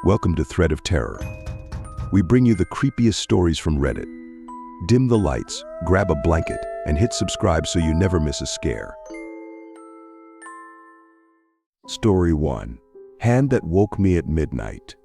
Welcome to Thread of Terror. We bring you the creepiest stories from Reddit. Dim the lights, grab a blanket, and hit subscribe so you never miss a scare. Story 1. Hand that woke me at midnight.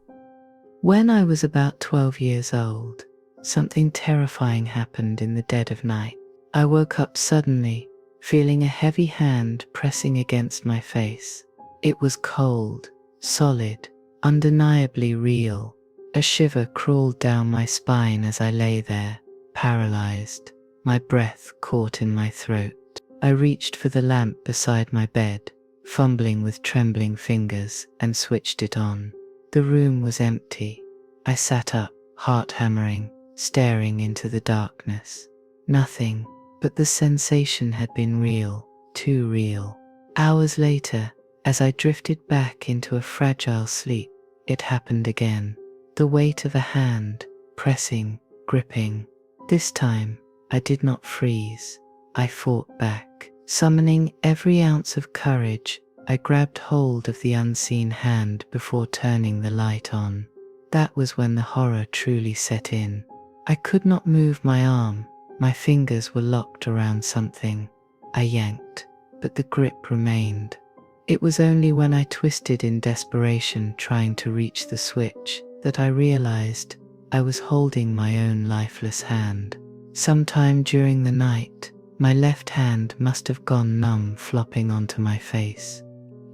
When I was about 12 years old, something terrifying happened in the dead of night. I woke up suddenly, feeling a heavy hand pressing against my face. It was cold, solid, undeniably real. A shiver crawled down my spine as I lay there, paralyzed, my breath caught in my throat. I reached for the lamp beside my bed, fumbling with trembling fingers, and switched it on. The room was empty. I sat up, heart hammering, staring into the darkness. Nothing, but the sensation had been real, too real. Hours later, as I drifted back into a fragile sleep, it happened again. The weight of a hand, pressing, gripping. This time, I did not freeze. I fought back. Summoning every ounce of courage, I grabbed hold of the unseen hand before turning the light on. That was when the horror truly set in. I could not move my arm. My fingers were locked around something. I yanked, but the grip remained. It was only when I twisted in desperation trying to reach the switch that I realized I was holding my own lifeless hand. Sometime during the night, my left hand must have gone numb, flopping onto my face.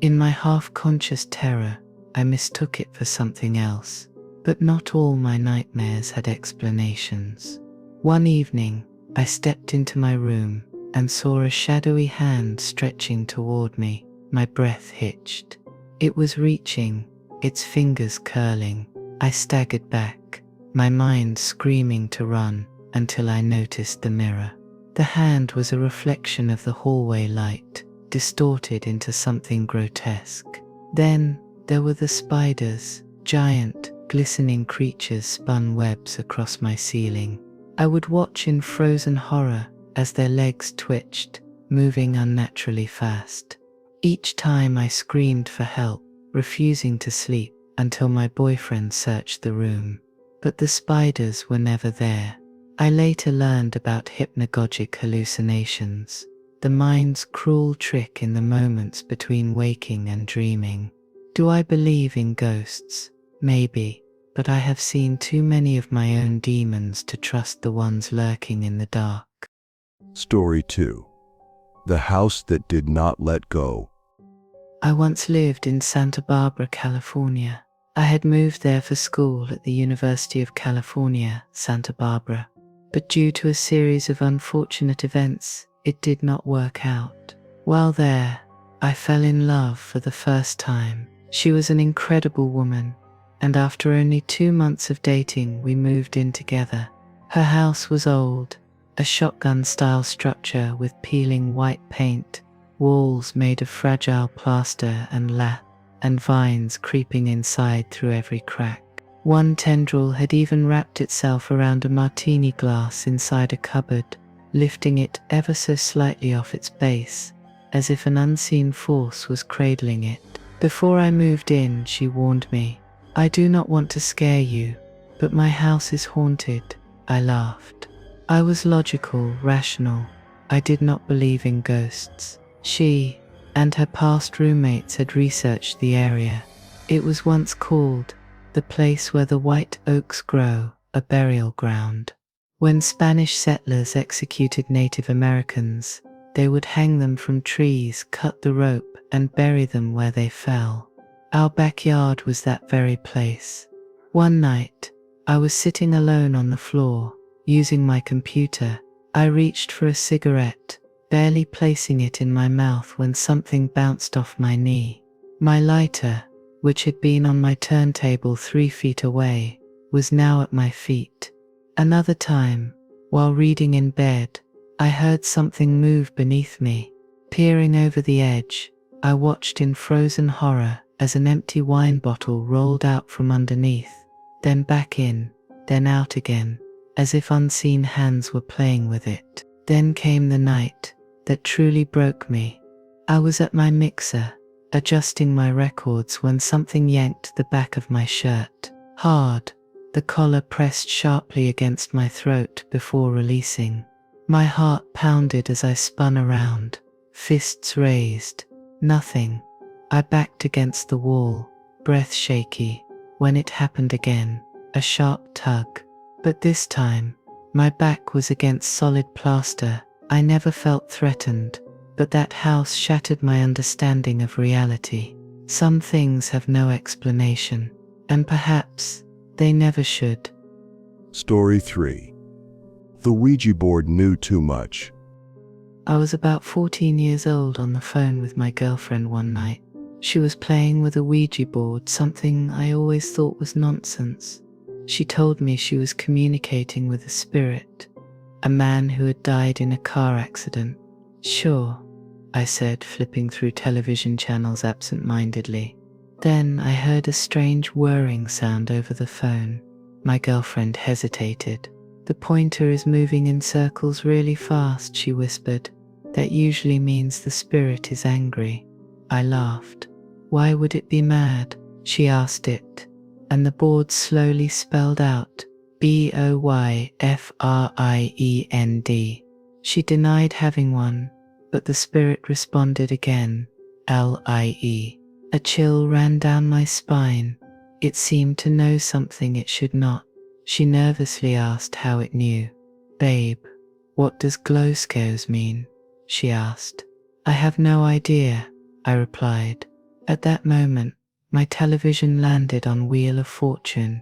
In my half-conscious terror, I mistook it for something else. But not all my nightmares had explanations. One evening, I stepped into my room and saw a shadowy hand stretching toward me. My breath hitched. It was reaching, its fingers curling. I staggered back, my mind screaming to run, until I noticed the mirror. The hand was a reflection of the hallway light, distorted into something grotesque. Then, there were the spiders, giant, glistening creatures spun webs across my ceiling. I would watch in frozen horror as their legs twitched, moving unnaturally fast. Each time I screamed for help, refusing to sleep until my boyfriend searched the room. But the spiders were never there. I later learned about hypnagogic hallucinations, the mind's cruel trick in the moments between waking and dreaming. Do I believe in ghosts? Maybe, but I have seen too many of my own demons to trust the ones lurking in the dark. Story 2. The house that did not let go. I once lived in Santa Barbara, California. I had moved there for school at the University of California, Santa Barbara. But due to a series of unfortunate events, it did not work out. While there, I fell in love for the first time. She was an incredible woman, and after only 2 months of dating, we moved in together. Her house was old, a shotgun-style structure with peeling white paint, walls made of fragile plaster and lath, and vines creeping inside through every crack. One tendril had even wrapped itself around a martini glass inside a cupboard, lifting it ever so slightly off its base, as if an unseen force was cradling it. Before I moved in, she warned me, "I do not want to scare you, but my house is haunted." I laughed. I was logical, rational. I did not believe in ghosts. She and her past roommates had researched the area. It was once called the place where the white oaks grow, a burial ground. When Spanish settlers executed Native Americans, they would hang them from trees, cut the rope, and bury them where they fell. Our backyard was that very place. One night, I was sitting alone on the floor, using my computer. I reached for a cigarette, barely placing it in my mouth when something bounced off my knee. My lighter, which had been on my turntable 3 feet away, was now at my feet. Another time, while reading in bed, I heard something move beneath me. Peering over the edge, I watched in frozen horror as an empty wine bottle rolled out from underneath, then back in, then out again, as if unseen hands were playing with it. Then came the night that truly broke me. I was at my mixer, adjusting my records when something yanked the back of my shirt. Hard, the collar pressed sharply against my throat before releasing. My heart pounded as I spun around, fists raised. Nothing. I backed against the wall, breath shaky. When it happened again, a sharp tug. But this time, my back was against solid plaster. I never felt threatened, but that house shattered my understanding of reality. Some things have no explanation, and perhaps they never should. Story 3. The Ouija board knew too much. I was about 14 years old on the phone with my girlfriend one night. She was playing with a Ouija board, something I always thought was nonsense. She told me she was communicating with a spirit, a man who had died in a car accident. Sure, I said, flipping through television channels absent-mindedly. Then I heard a strange whirring sound over the phone. My girlfriend hesitated. The pointer is moving in circles really fast, she whispered. That usually means the spirit is angry. I laughed. Why would it be mad? She asked it, and the board slowly spelled out BOYFRIEND. She denied having one, but the spirit responded again, LIE. A chill ran down my spine. It seemed to know something it should not. She nervously asked how it knew. Babe, what does glow scares mean? She asked. I have no idea, I replied. At that moment, my television landed on Wheel of Fortune.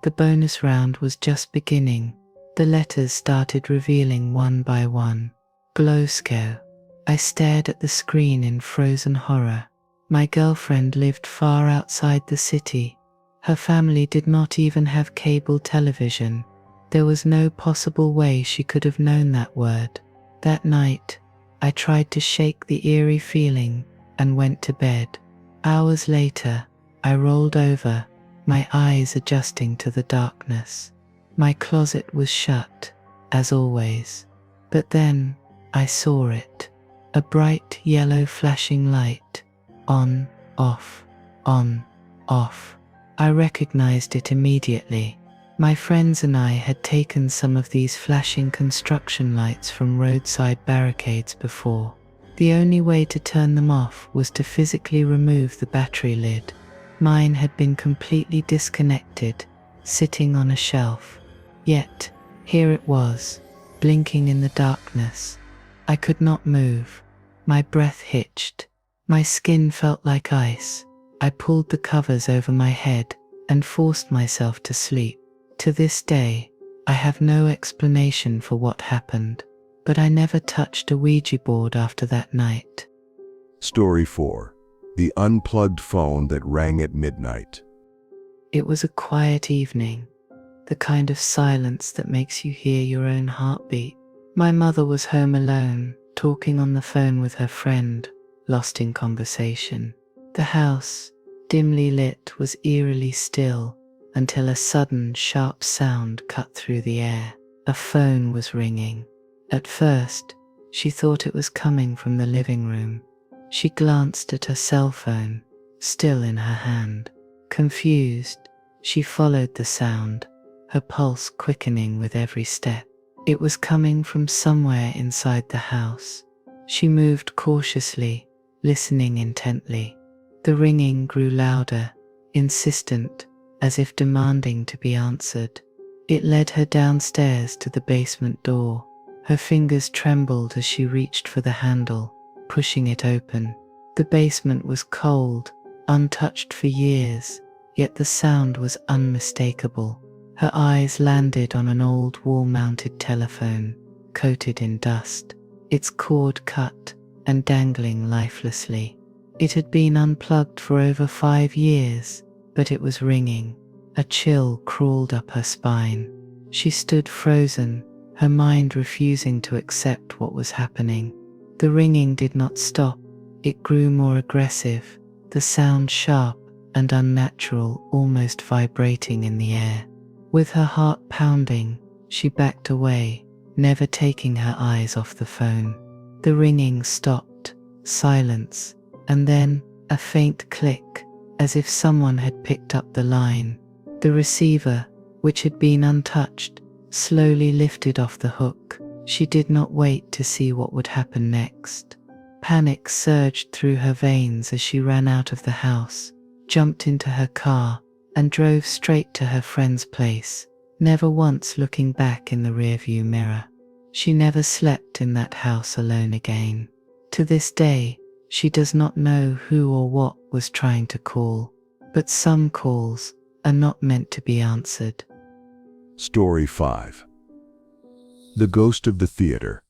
The bonus round was just beginning. The letters started revealing one by one. Glow scare. I stared at the screen in frozen horror. My girlfriend lived far outside the city. Her family did not even have cable television. There was no possible way she could have known that word. That night, I tried to shake the eerie feeling and went to bed. Hours later, I rolled over, my eyes adjusting to the darkness. My closet was shut, as always. But then, I saw it. A bright yellow flashing light. On, off, on, off. I recognized it immediately. My friends and I had taken some of these flashing construction lights from roadside barricades before. The only way to turn them off was to physically remove the battery lid. Mine had been completely disconnected, sitting on a shelf. Yet, here it was, blinking in the darkness. I could not move. My breath hitched. My skin felt like ice. I pulled the covers over my head and forced myself to sleep. To this day, I have no explanation for what happened, but I never touched a Ouija board after that night. Story 4. The unplugged phone that rang at midnight. It was a quiet evening, the kind of silence that makes you hear your own heartbeat. My mother was home alone, talking on the phone with her friend, lost in conversation. The house, dimly lit, was eerily still until a sudden, sharp sound cut through the air. A phone was ringing. At first, she thought it was coming from the living room. She glanced at her cell phone, still in her hand. Confused, she followed the sound, her pulse quickening with every step. It was coming from somewhere inside the house. She moved cautiously, listening intently. The ringing grew louder, insistent, as if demanding to be answered. It led her downstairs to the basement door. Her fingers trembled as she reached for the handle, pushing it open. The basement was cold, untouched for years, yet the sound was unmistakable. Her eyes landed on an old wall-mounted telephone, coated in dust, its cord cut and dangling lifelessly. It had been unplugged for over 5 years, but it was ringing. A chill crawled up her spine. She stood frozen, her mind refusing to accept what was happening. The ringing did not stop. It grew more aggressive, the sound sharp and unnatural, almost vibrating in the air. With her heart pounding, she backed away, never taking her eyes off the phone. The ringing stopped, silence, and then A faint click, as if someone had picked up the line. The receiver, which had been untouched, slowly lifted off the hook. She did not wait to see what would happen next. Panic surged through her veins as she ran out of the house, jumped into her car, and drove straight to her friend's place, never once looking back in the rearview mirror. She never slept in that house alone again. To this day, she does not know who or what was trying to call, but some calls are not meant to be answered. Story 5. The Ghost of the Theater.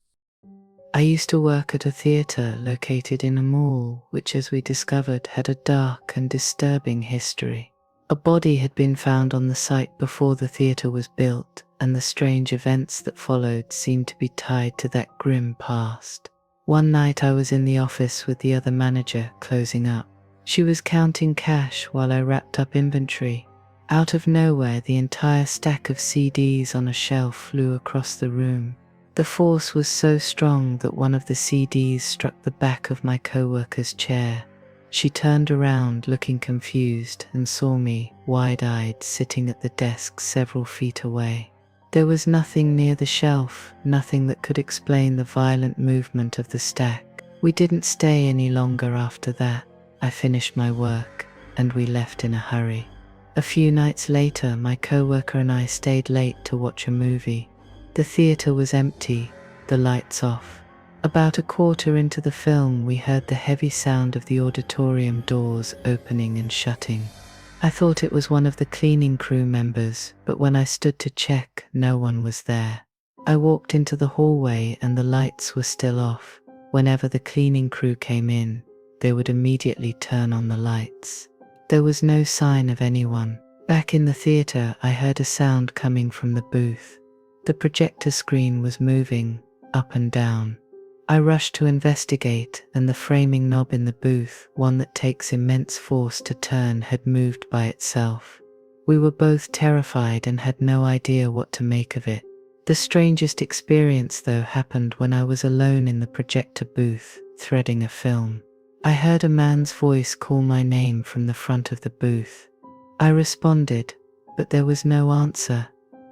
I used to work at a theatre located in a mall which, as we discovered, had a dark and disturbing history. A body had been found on the site before the theatre was built, and the strange events that followed seemed to be tied to that grim past. One night I was in the office with the other manager, closing up. She was counting cash while I wrapped up inventory. Out of nowhere, the entire stack of CDs on a shelf flew across the room. The force was so strong that one of the CDs struck the back of my co-worker's chair. She turned around, looking confused, and saw me, wide-eyed, sitting at the desk several feet away. There was nothing near the shelf, nothing that could explain the violent movement of the stack. We didn't stay any longer after that. I finished my work, and we left in a hurry. A few nights later, my co-worker and I stayed late to watch a movie. The theatre was empty, the lights off. About a quarter into the film, we heard the heavy sound of the auditorium doors opening and shutting. I thought it was one of the cleaning crew members, but when I stood to check, no one was there. I walked into the hallway and the lights were still off. Whenever the cleaning crew came in, they would immediately turn on the lights. There was no sign of anyone. Back in the theatre, I heard a sound coming from the booth. The projector screen was moving up and down. I rushed to investigate, and the framing knob in the booth, one that takes immense force to turn, had moved by itself. We were both terrified and had no idea what to make of it. The strangest experience, though, happened when I was alone in the projector booth, threading a film. I heard a man's voice call my name from the front of the booth. I responded, but there was no answer.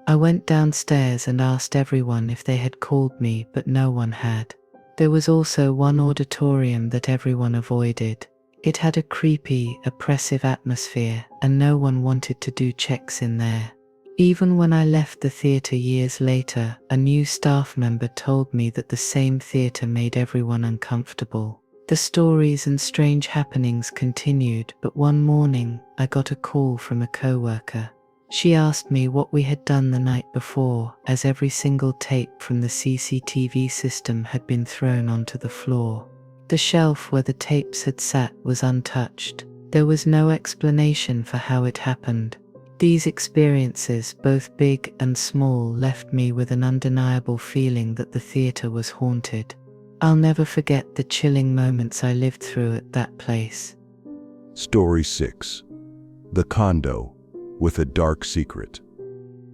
I went downstairs and asked everyone if they had called me, but no one had. There was also one auditorium that everyone avoided. It had a creepy, oppressive atmosphere, and no one wanted to do checks in there. Even when I left the theatre years later, a new staff member told me that the same theatre made everyone uncomfortable. The stories and strange happenings continued, but one morning I got a call from a co-worker. She asked me what we had done the night before, as every single tape from the CCTV system had been thrown onto the floor. The shelf where the tapes had sat was untouched. There was no explanation for how it happened. These experiences, both big and small, left me with an undeniable feeling that the theatre was haunted. I'll never forget the chilling moments I lived through at that place. Story 6. The Condo with a Dark Secret.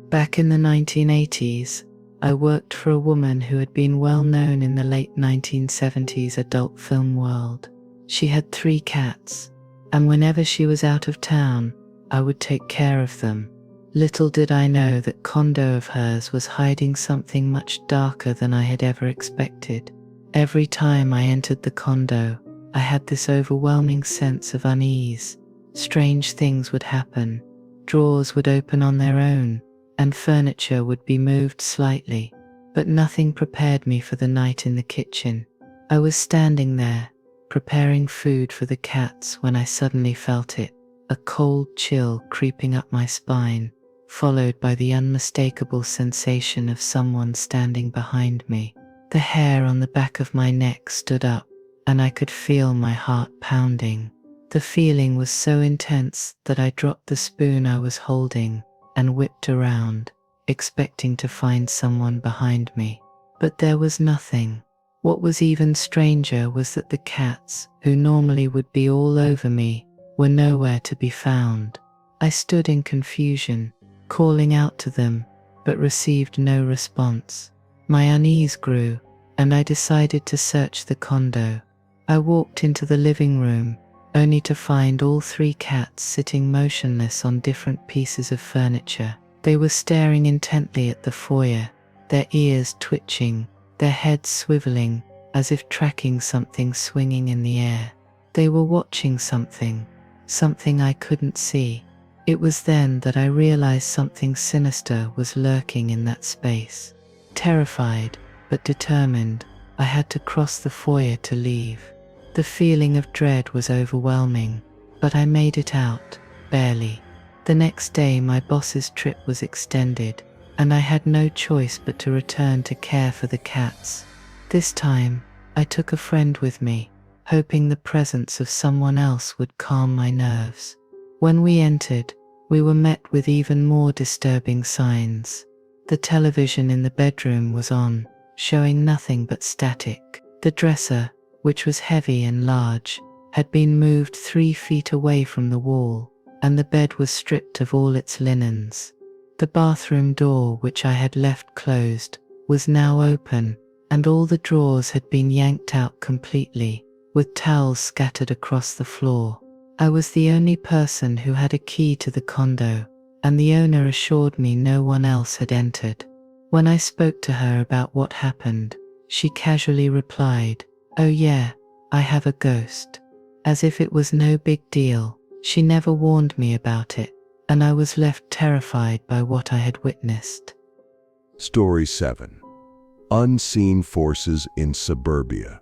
Back in the 1980s, I worked for a woman who had been well known in the late 1970s adult film world. She had 3 cats, and whenever she was out of town, I would take care of them. Little did I know that condo of hers was hiding something much darker than I had ever expected. Every time I entered the condo, I had this overwhelming sense of unease. Strange things would happen. Drawers would open on their own, and furniture would be moved slightly, but nothing prepared me for the night in the kitchen. I was standing there, preparing food for the cats, when I suddenly felt it, a cold chill creeping up my spine, followed by the unmistakable sensation of someone standing behind me. The hair on the back of my neck stood up, and I could feel my heart pounding. The feeling was so intense that I dropped the spoon I was holding and whipped around, expecting to find someone behind me. But there was nothing. What was even stranger was that the cats, who normally would be all over me, were nowhere to be found. I stood in confusion, calling out to them, but received no response. My unease grew, and I decided to search the condo. I walked into the living room, only to find all three cats sitting motionless on different pieces of furniture. They were staring intently at the foyer, their ears twitching, their heads swiveling, as if tracking something swinging in the air. They were watching something I couldn't see. It was then that I realized something sinister was lurking in that space. Terrified, but determined, I had to cross the foyer to leave. The feeling of dread was overwhelming, but I made it out, barely. The next day my boss's trip was extended, and I had no choice but to return to care for the cats. This time, I took a friend with me, hoping the presence of someone else would calm my nerves. When we entered, we were met with even more disturbing signs. The television in the bedroom was on, showing nothing but static. The dresser, which was heavy and large, had been moved 3 feet away from the wall, and the bed was stripped of all its linens. The bathroom door, which I had left closed, was now open, and all the drawers had been yanked out completely, with towels scattered across the floor. I was the only person who had a key to the condo, and the owner assured me no one else had entered. When I spoke to her about what happened, she casually replied, "Oh yeah, I have a ghost," as if it was no big deal. She never warned me about it, and I was left terrified by what I had witnessed. Story 7. Unseen Forces in Suburbia.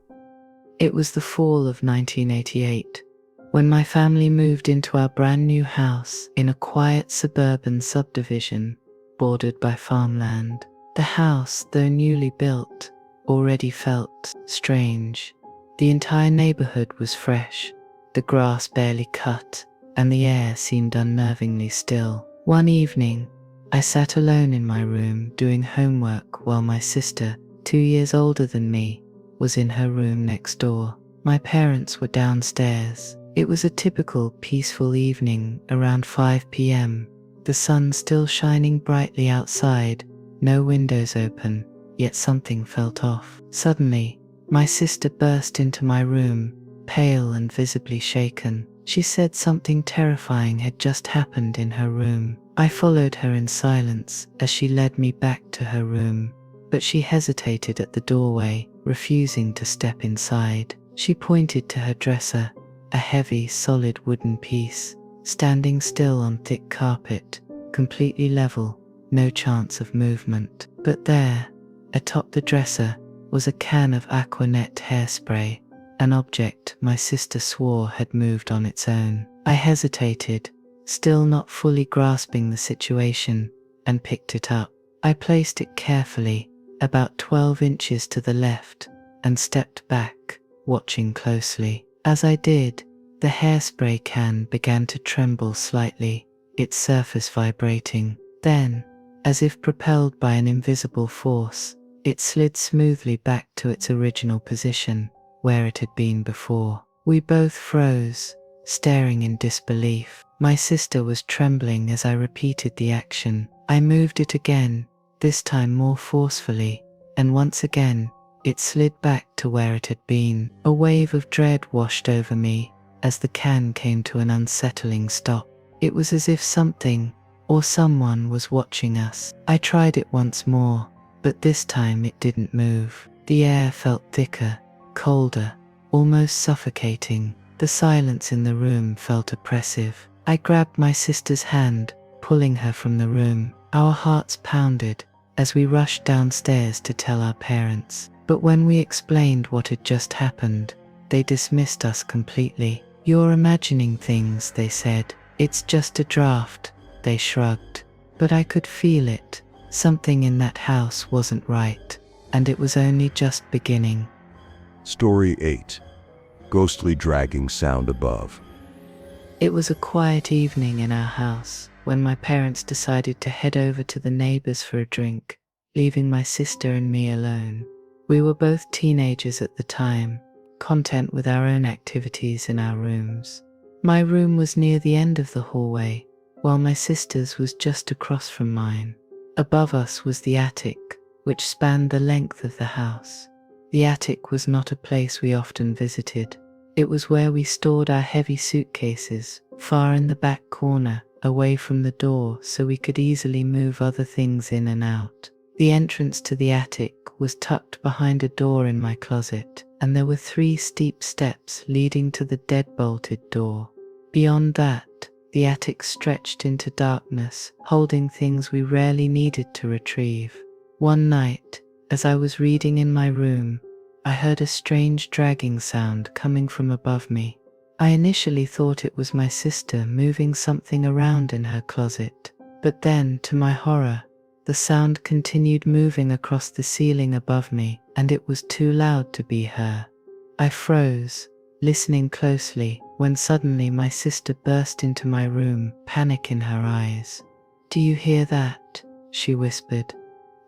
It was the fall of 1988, when my family moved into our brand new house in a quiet suburban subdivision bordered by farmland. The house, though newly built, already felt strange. The entire neighborhood was fresh, the grass barely cut, and the air seemed unnervingly still. One evening, I sat alone in my room doing homework while my sister, 2 years older than me, was in her room next door. My parents were downstairs. It was a typical peaceful evening around 5 p.m. The sun still shining brightly outside, no windows open, yet something felt off. Suddenly, my sister burst into my room, pale and visibly shaken. She said something terrifying had just happened in her room. I followed her in silence as she led me back to her room, but she hesitated at the doorway, refusing to step inside. She pointed to her dresser, a heavy, solid wooden piece, standing still on thick carpet, completely level, no chance of movement. But there, atop the dresser, was a can of Aquanet hairspray, an object my sister swore had moved on its own. I hesitated, still not fully grasping the situation, and picked it up. I placed it carefully, about 12 inches to the left, and stepped back, watching closely. As I did, the hairspray can began to tremble slightly, its surface vibrating. Then, as if propelled by an invisible force, it slid smoothly back to its original position, where it had been before. We both froze, staring in disbelief. My sister was trembling as I repeated the action. I moved it again, this time more forcefully, and once again, it slid back to where it had been. A wave of dread washed over me as the can came to an unsettling stop. It was as if something or someone was watching us. I tried it once more, but this time it didn't move. The air felt thicker, colder, almost suffocating. The silence in the room felt oppressive. I grabbed my sister's hand, pulling her from the room. Our hearts pounded as we rushed downstairs to tell our parents. But when we explained what had just happened, they dismissed us completely. "You're imagining things," they said. "It's just a draft," they shrugged. But I could feel it. Something in that house wasn't right, and it was only just beginning. Story 8. Ghostly dragging sound above. It was a quiet evening in our house when my parents decided to head over to the neighbors for a drink, leaving my sister and me alone. We were both teenagers at the time, content with our own activities in our rooms. My room was near the end of the hallway, while my sister's was just across from mine. Above us was the attic, which spanned the length of the house. The attic was not a place we often visited. It was where we stored our heavy suitcases, far in the back corner, away from the door so we could easily move other things in and out. The entrance to the attic was tucked behind a door in my closet, and there were 3 steep steps leading to the deadbolted door. Beyond that, the attic stretched into darkness, holding things we rarely needed to retrieve. One night, as I was reading in my room, I heard a strange dragging sound coming from above me. I initially thought it was my sister moving something around in her closet, but then, to my horror, the sound continued moving across the ceiling above me, and it was too loud to be her. I froze, listening closely, when suddenly my sister burst into my room, panic in her eyes. "Do you hear that?" she whispered.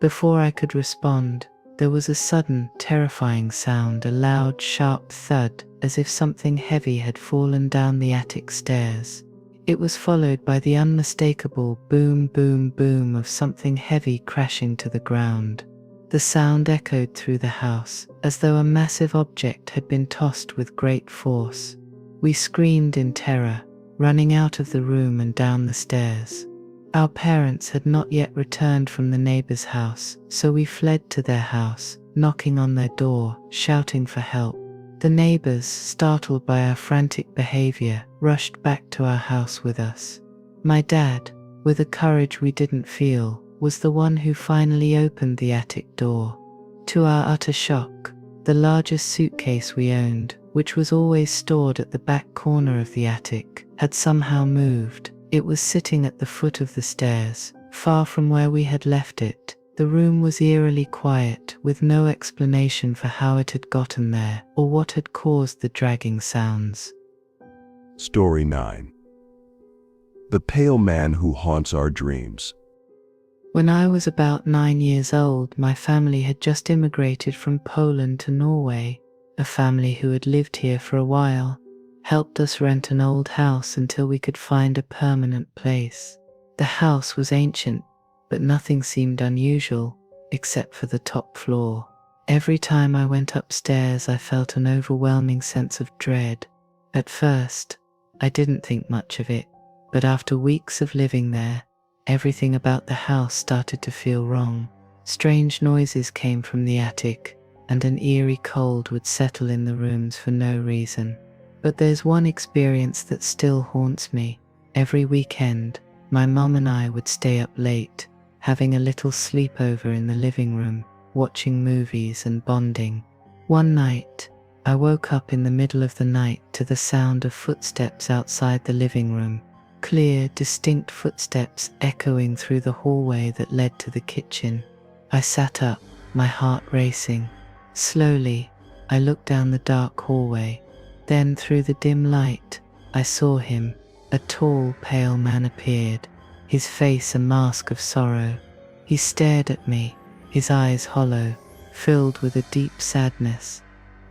Before I could respond, there was a sudden, terrifying sound, a loud, sharp thud, as if something heavy had fallen down the attic stairs. It was followed by the unmistakable boom, boom, boom of something heavy crashing to the ground. The sound echoed through the house, as though a massive object had been tossed with great force. We screamed in terror, running out of the room and down the stairs. Our parents had not yet returned from the neighbor's house, so we fled to their house, knocking on their door, shouting for help. The neighbors, startled by our frantic behavior, rushed back to our house with us. My dad, with a courage we didn't feel, was the one who finally opened the attic door. To our utter shock, the largest suitcase we owned, which was always stored at the back corner of the attic, had somehow moved. It was sitting at the foot of the stairs, far from where we had left it. The room was eerily quiet, with no explanation for how it had gotten there or what had caused the dragging sounds. Story 9. The Pale Man Who Haunts Our Dreams. When I was about 9 years old, my family had just immigrated from Poland to Norway. A family who had lived here for a while helped us rent an old house until we could find a permanent place. The house was ancient, but nothing seemed unusual, except for the top floor. Every time I went upstairs, I felt an overwhelming sense of dread. At first, I didn't think much of it, but after weeks of living there, everything about the house started to feel wrong. Strange noises came from the attic, and an eerie cold would settle in the rooms for no reason. But there's one experience that still haunts me. Every weekend, my mum and I would stay up late, having a little sleepover in the living room, watching movies and bonding. One night, I woke up in the middle of the night to the sound of footsteps outside the living room. Clear, distinct footsteps echoing through the hallway that led to the kitchen. I sat up, my heart racing. Slowly, I looked down the dark hallway. Then, through the dim light, I saw him. A tall, pale man appeared, his face a mask of sorrow. He stared at me, his eyes hollow, filled with a deep sadness.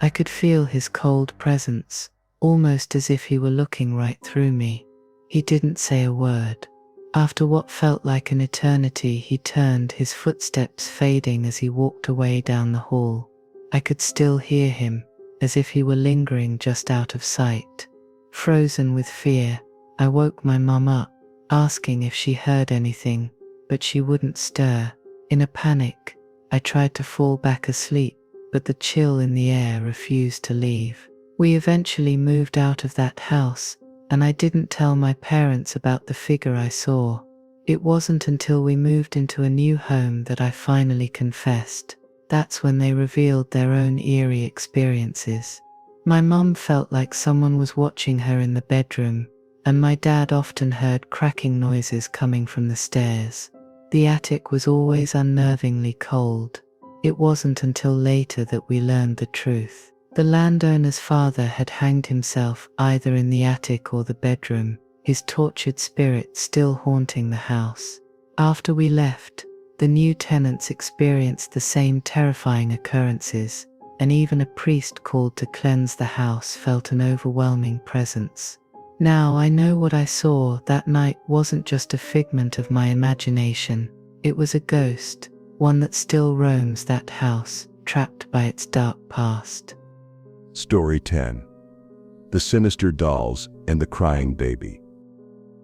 I could feel his cold presence, almost as if he were looking right through me. He didn't say a word. After what felt like an eternity, he turned, his footsteps fading as he walked away down the hall. I could still hear him, as if he were lingering just out of sight. Frozen with fear, I woke my mum up, asking if she heard anything, but she wouldn't stir. In a panic, I tried to fall back asleep, but the chill in the air refused to leave. We eventually moved out of that house, and I didn't tell my parents about the figure I saw. It wasn't until we moved into a new home that I finally confessed. That's when they revealed their own eerie experiences. My mum felt like someone was watching her in the bedroom, and my dad often heard cracking noises coming from the stairs. The attic was always unnervingly cold. It wasn't until later that we learned the truth. The landowner's father had hanged himself either in the attic or the bedroom, his tortured spirit still haunting the house. After we left, the new tenants experienced the same terrifying occurrences, and even a priest called to cleanse the house felt an overwhelming presence. Now I know what I saw that night wasn't just a figment of my imagination. It was a ghost, one that still roams that house, trapped by its dark past. Story 10. the sinister dolls, and the crying baby.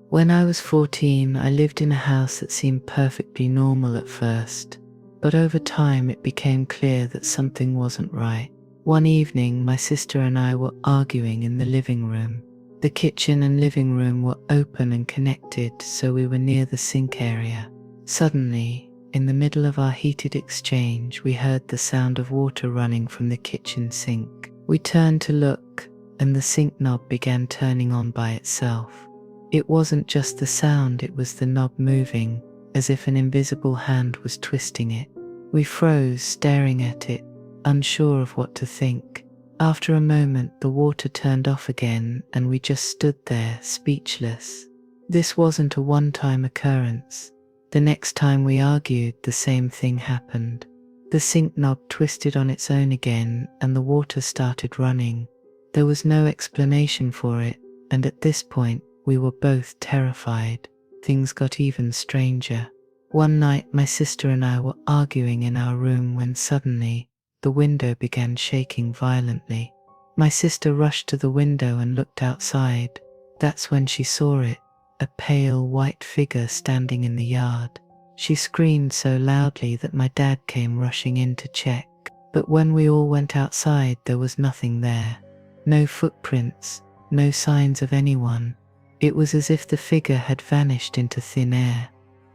When I was 14, I lived in a house that seemed perfectly normal at first, but over time it became clear that something wasn't right. One evening, my sister and I were arguing in the living room. The kitchen and living room were open and connected, so we were near the sink area. Suddenly, in the middle of our heated exchange, we heard the sound of water running from the kitchen sink. We turned to look, and the sink knob began turning on by itself. It wasn't just the sound, it was the knob moving, as if an invisible hand was twisting it. We froze, staring at it, unsure of what to think. After a moment, the water turned off again, and we just stood there, speechless. This wasn't a one-time occurrence. The next time we argued, the same thing happened. The sink knob twisted on its own again, and the water started running. There was no explanation for it, and at this point, we were both terrified. Things got even stranger. One night, my sister and I were arguing in our room when suddenly, the window began shaking violently. My sister rushed to the window and looked outside. That's when she saw it, a pale white figure standing in the yard. She screamed so loudly that my dad came rushing in to check. But when we all went outside, there was nothing there. No footprints, no signs of anyone. It was as if the figure had vanished into thin air.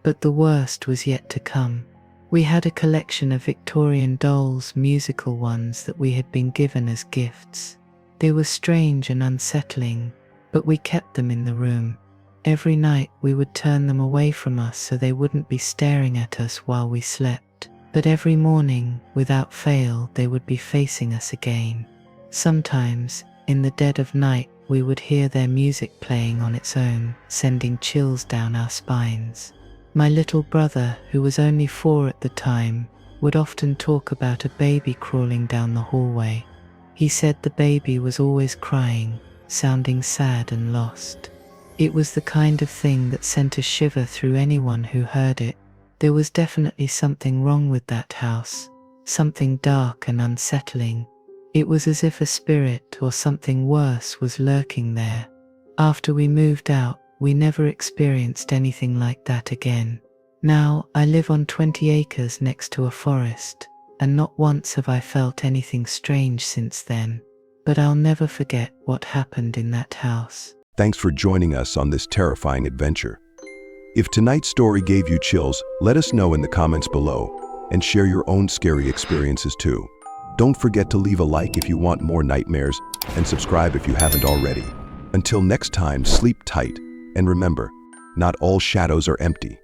But the worst was yet to come. We had a collection of Victorian dolls, musical ones that we had been given as gifts. They were strange and unsettling, but we kept them in the room. Every night we would turn them away from us so they wouldn't be staring at us while we slept. But every morning, without fail, they would be facing us again. Sometimes, in the dead of night, we would hear their music playing on its own, sending chills down our spines. My little brother, who was only 4 at the time, would often talk about a baby crawling down the hallway. He said the baby was always crying, sounding sad and lost. It was the kind of thing that sent a shiver through anyone who heard it. There was definitely something wrong with that house, something dark and unsettling. It was as if a spirit or something worse was lurking there. After we moved out, we never experienced anything like that again. Now, I live on 20 acres next to a forest, and not once have I felt anything strange since then. But I'll never forget what happened in that house. Thanks for joining us on this terrifying adventure. If tonight's story gave you chills, let us know in the comments below, and share your own scary experiences too. Don't forget to leave a like if you want more nightmares, and subscribe if you haven't already. Until next time, sleep tight, and remember, not all shadows are empty.